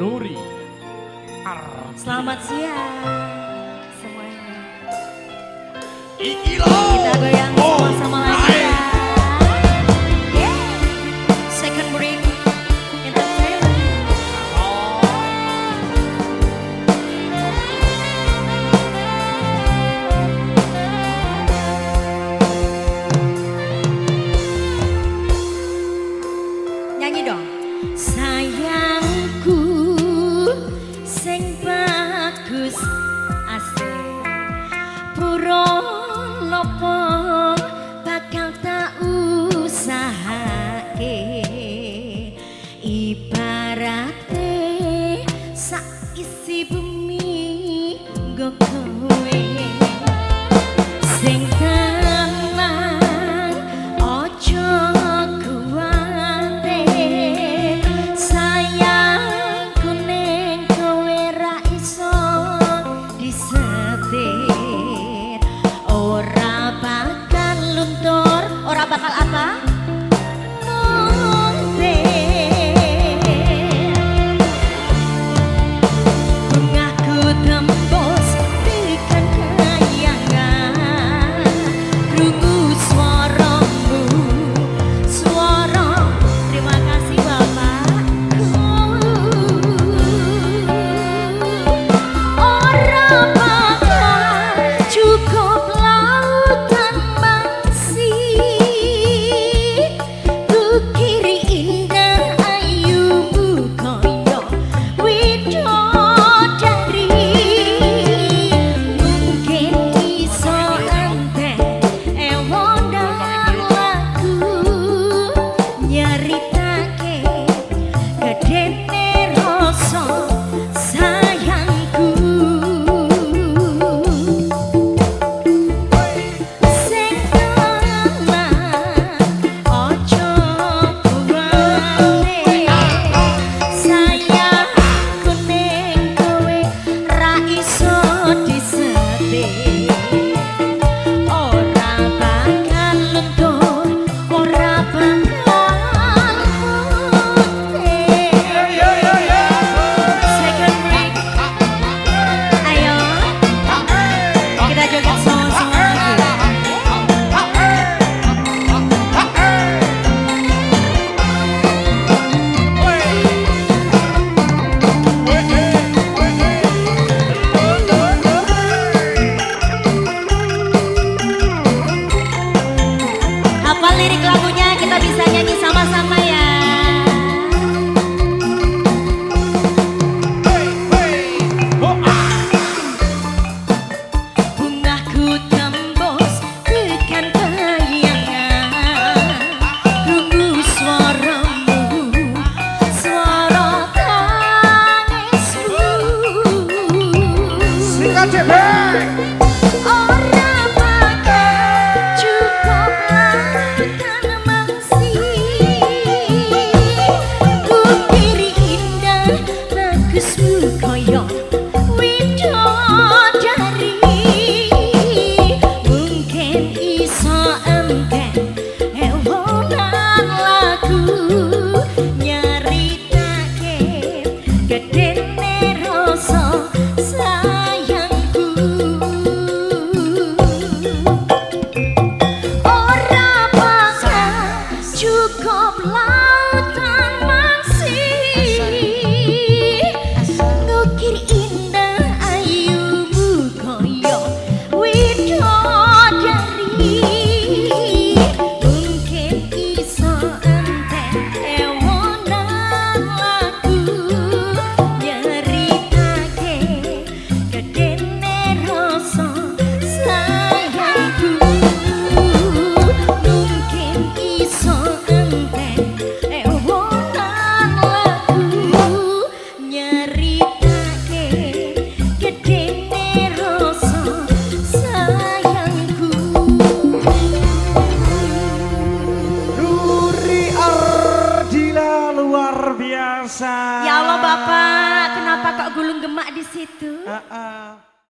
Nuri. Selamat siang semuanya. Iki loh. Kita goyang sama-sama lagi ya. Yeah. Second break entertainment. Nyanyi dong. Sayangku sing bagus asik pura nopo bakal tak usahake ibarate sak isi bumi nggo kowe sing tenang ojo kuwate sayangku ning kowe ra iso disetir ora bakal luntur ora bakal apa lirik lagunya kita bisa nyanyi sama-sama ya. Bungaku tembus tekan bayangan rungu suaramu suara tangismu Singkat cepet. Ya Allah Bapak, kenapa kok gulung gemak di situ?